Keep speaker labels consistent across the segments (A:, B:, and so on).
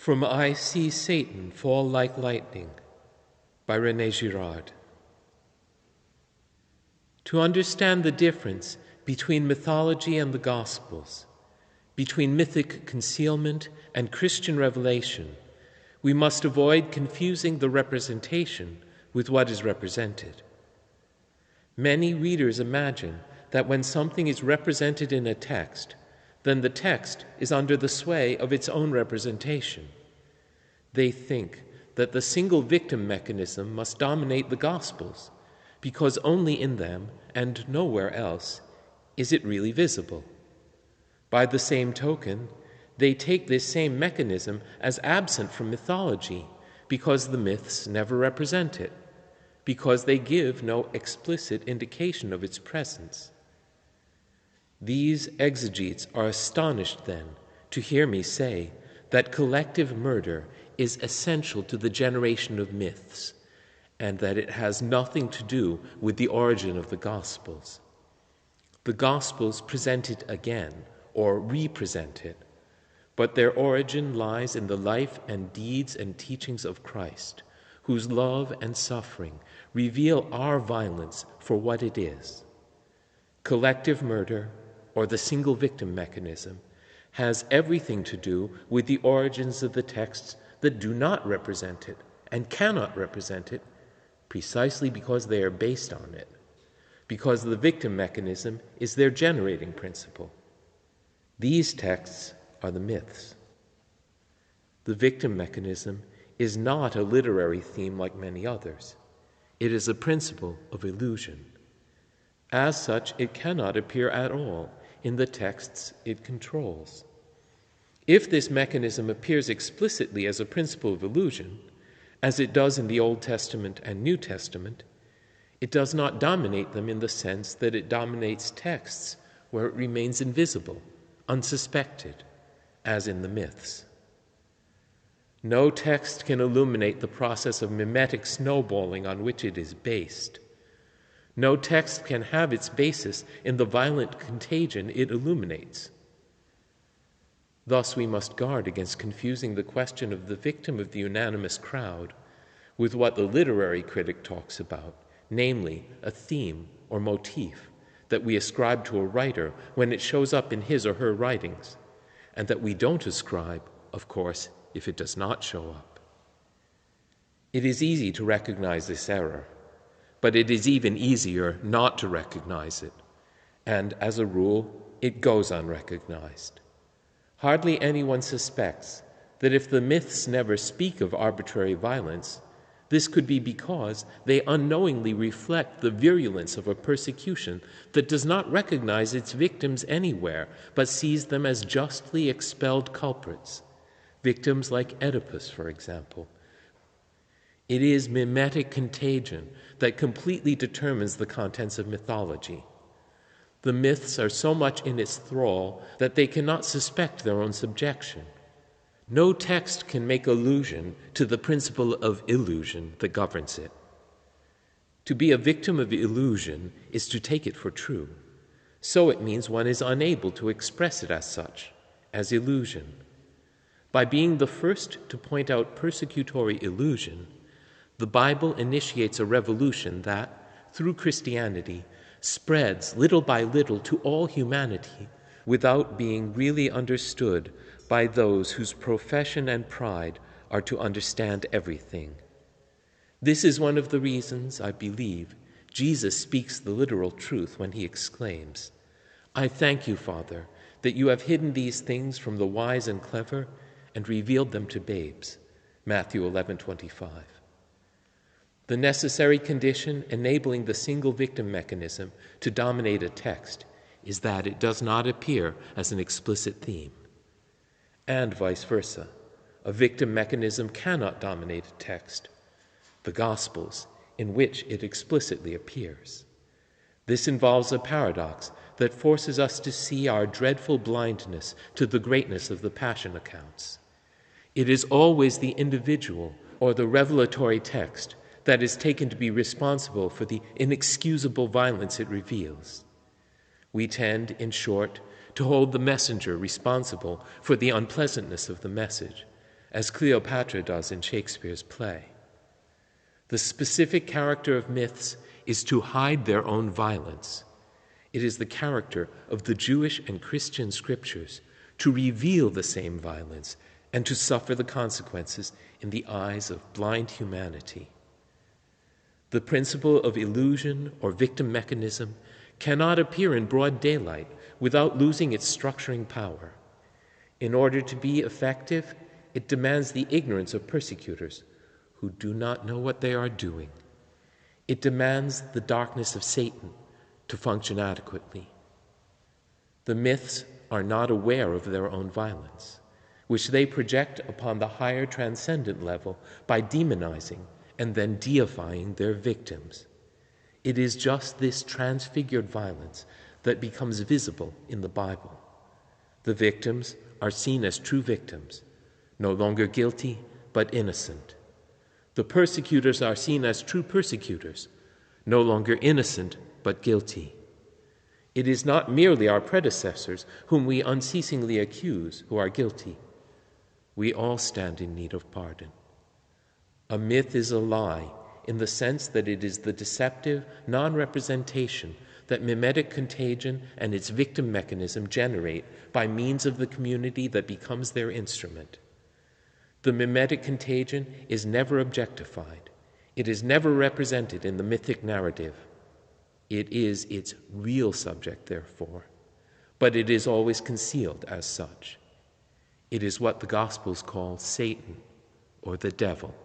A: From I See Satan Fall Like Lightning by Rene Girard. To understand the difference between mythology and the Gospels, between mythic concealment and Christian revelation, we must avoid confusing the representation with what is represented. Many readers imagine that when something is represented in a text, then the text is under the sway of its own representation. They think that the single victim mechanism must dominate the Gospels, because only in them and nowhere else is it really visible. By the same token, they take this same mechanism as absent from mythology, because the myths never represent it, because they give no explicit indication of its presence. These exegetes are astonished, then, to hear me say that collective murder is essential to the generation of myths, and that it has nothing to do with the origin of the Gospels. The Gospels present it again, or represent it, but their origin lies in the life and deeds and teachings of Christ, whose love and suffering reveal our violence for what it is. Collective murder, or the single victim mechanism, has everything to do with the origins of the texts that do not represent it and cannot represent it, precisely because they are based on it, because the victim mechanism is their generating principle. These texts are the myths. The victim mechanism is not a literary theme like many others. It is a principle of illusion. As such, it cannot appear at all in the texts it controls. If this mechanism appears explicitly as a principle of illusion, as it does in the Old Testament and New Testament, it does not dominate them in the sense that it dominates texts where it remains invisible, unsuspected, as in the myths. No text can illuminate the process of mimetic snowballing on which it is based. No text can have its basis in the violent contagion it illuminates. Thus we must guard against confusing the question of the victim of the unanimous crowd with what the literary critic talks about, namely a theme or motif that we ascribe to a writer when it shows up in his or her writings, and that we don't ascribe, of course, if it does not show up. It is easy to recognize this error, but it is even easier not to recognize it, and as a rule, it goes unrecognized. Hardly anyone suspects that if the myths never speak of arbitrary violence, this could be because they unknowingly reflect the virulence of a persecution that does not recognize its victims anywhere, but sees them as justly expelled culprits, victims like Oedipus, for example. It is mimetic contagion that completely determines the contents of mythology. The myths are so much in its thrall that they cannot suspect their own subjection. No text can make allusion to the principle of illusion that governs it. To be a victim of illusion is to take it for true. So it means one is unable to express it as such, as illusion. By being the first to point out persecutory illusion, the Bible initiates a revolution that, through Christianity, spreads little by little to all humanity without being really understood by those whose profession and pride are to understand everything. This is one of the reasons, I believe, Jesus speaks the literal truth when he exclaims, "I thank you, Father, that you have hidden these things from the wise and clever and revealed them to babes." Matthew 11:25. The necessary condition enabling the single victim mechanism to dominate a text is that it does not appear as an explicit theme. And vice versa, a victim mechanism cannot dominate a text, the Gospels, in which it explicitly appears. This involves a paradox that forces us to see our dreadful blindness to the greatness of the Passion accounts. It is always the individual or the revelatory text that is taken to be responsible for the inexcusable violence it reveals. We tend, in short, to hold the messenger responsible for the unpleasantness of the message, as Cleopatra does in Shakespeare's play. The specific character of myths is to hide their own violence. It is the character of the Jewish and Christian scriptures to reveal the same violence and to suffer the consequences in the eyes of blind humanity. The principle of illusion or victim mechanism cannot appear in broad daylight without losing its structuring power. In order to be effective, it demands the ignorance of persecutors who do not know what they are doing. It demands the darkness of Satan to function adequately. The myths are not aware of their own violence, which they project upon the higher transcendent level by demonizing and then deifying their victims. It is just this transfigured violence that becomes visible in the Bible. The victims are seen as true victims, no longer guilty but innocent. The persecutors are seen as true persecutors, no longer innocent but guilty. It is not merely our predecessors whom we unceasingly accuse who are guilty. We all stand in need of pardon. A myth is a lie in the sense that it is the deceptive non-representation that mimetic contagion and its victim mechanism generate by means of the community that becomes their instrument. The mimetic contagion is never objectified. It is never represented in the mythic narrative. It is its real subject, therefore, but it is always concealed as such. It is what the Gospels call Satan or the devil.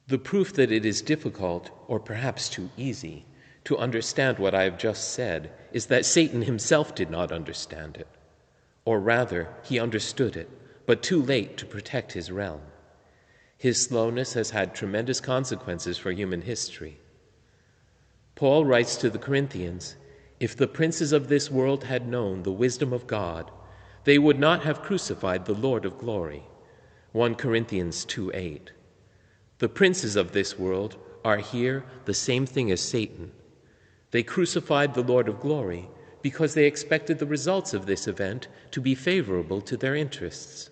A: The proof that it is difficult, or perhaps too easy, to understand what I have just said is that Satan himself did not understand it. Or rather, he understood it, but too late to protect his realm. His slowness has had tremendous consequences for human history. Paul writes to the Corinthians, "If the princes of this world had known the wisdom of God, they would not have crucified the Lord of glory." 1 Corinthians 2:8. The princes of this world are here the same thing as Satan. They crucified the Lord of glory because they expected the results of this event to be favorable to their interests.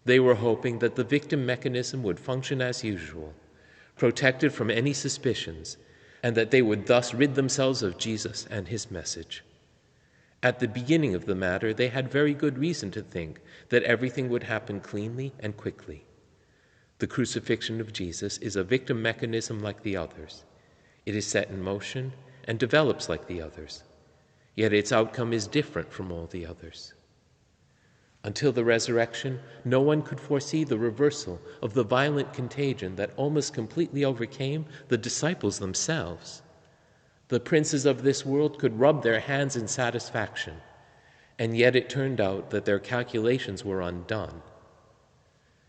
A: They were hoping that the victim mechanism would function as usual, protected from any suspicions, and that they would thus rid themselves of Jesus and his message. At the beginning of the matter, they had very good reason to think that everything would happen cleanly and quickly. The crucifixion of Jesus is a victim mechanism like the others. It is set in motion and develops like the others, yet its outcome is different from all the others. Until the resurrection, no one could foresee the reversal of the violent contagion that almost completely overcame the disciples themselves. The princes of this world could rub their hands in satisfaction, and yet it turned out that their calculations were undone.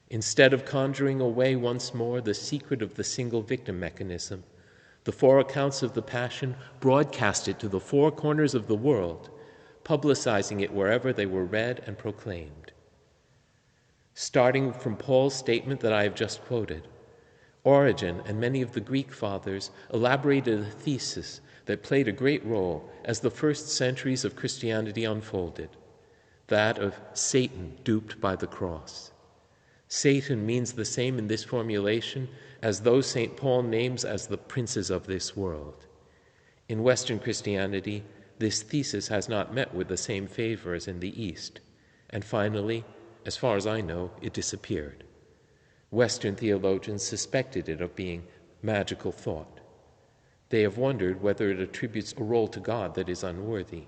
A: Instead of conjuring away once more the secret of the single victim mechanism, the four accounts of the Passion broadcast it to the four corners of the world, publicizing it wherever they were read and proclaimed. Starting from Paul's statement that I have just quoted, Origen and many of the Greek fathers elaborated a thesis that played a great role as the first centuries of Christianity unfolded, that of Satan duped by the cross. Satan means the same in this formulation as those St. Paul names as the princes of this world. In Western Christianity, this thesis has not met with the same favor as in the East, and finally, as far as I know, it disappeared. Western theologians suspected it of being magical thought. They have wondered whether it attributes a role to God that is unworthy.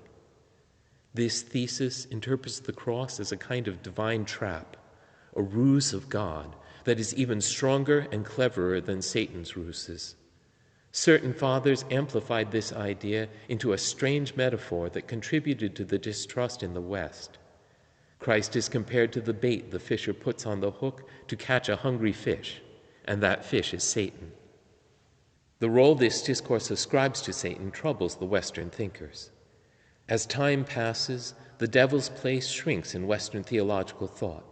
A: This thesis interprets the cross as a kind of divine trap, a ruse of God that is even stronger and cleverer than Satan's ruses. Certain fathers amplified this idea into a strange metaphor that contributed to the distrust in the West. Christ is compared to the bait the fisher puts on the hook to catch a hungry fish, and that fish is Satan. The role this discourse ascribes to Satan troubles the Western thinkers. As time passes, the devil's place shrinks in Western theological thought.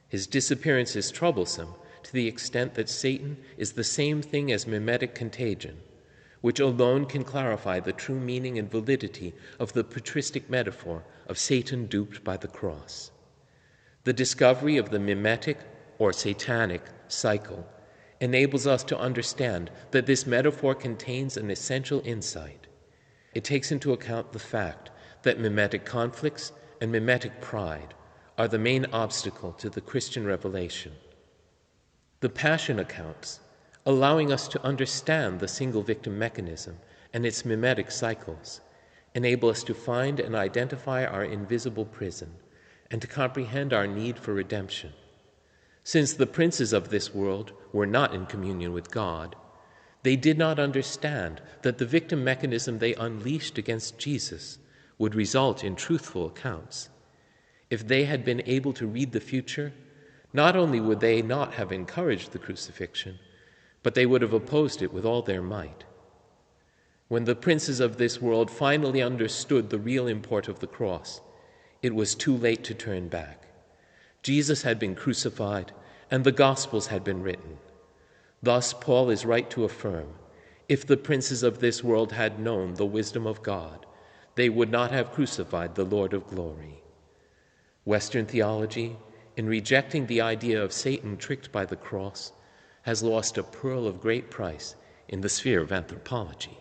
A: His disappearance is troublesome to the extent that Satan is the same thing as mimetic contagion, which alone can clarify the true meaning and validity of the patristic metaphor of Satan duped by the cross. The discovery of the mimetic or satanic cycle enables us to understand that this metaphor contains an essential insight. It takes into account the fact that mimetic conflicts and mimetic pride are the main obstacle to the Christian revelation. The Passion accounts, allowing us to understand the single victim mechanism and its mimetic cycles, enable us to find and identify our invisible prison and to comprehend our need for redemption. Since the princes of this world were not in communion with God, they did not understand that the victim mechanism they unleashed against Jesus would result in truthful accounts. If they had been able to read the future, not only would they not have encouraged the crucifixion, but they would have opposed it with all their might. When the princes of this world finally understood the real import of the cross, it was too late to turn back. Jesus had been crucified, and the Gospels had been written. Thus, Paul is right to affirm, if the princes of this world had known the wisdom of God, they would not have crucified the Lord of glory. Western theology, in rejecting the idea of Satan tricked by the cross, has lost a pearl of great price in the sphere of anthropology.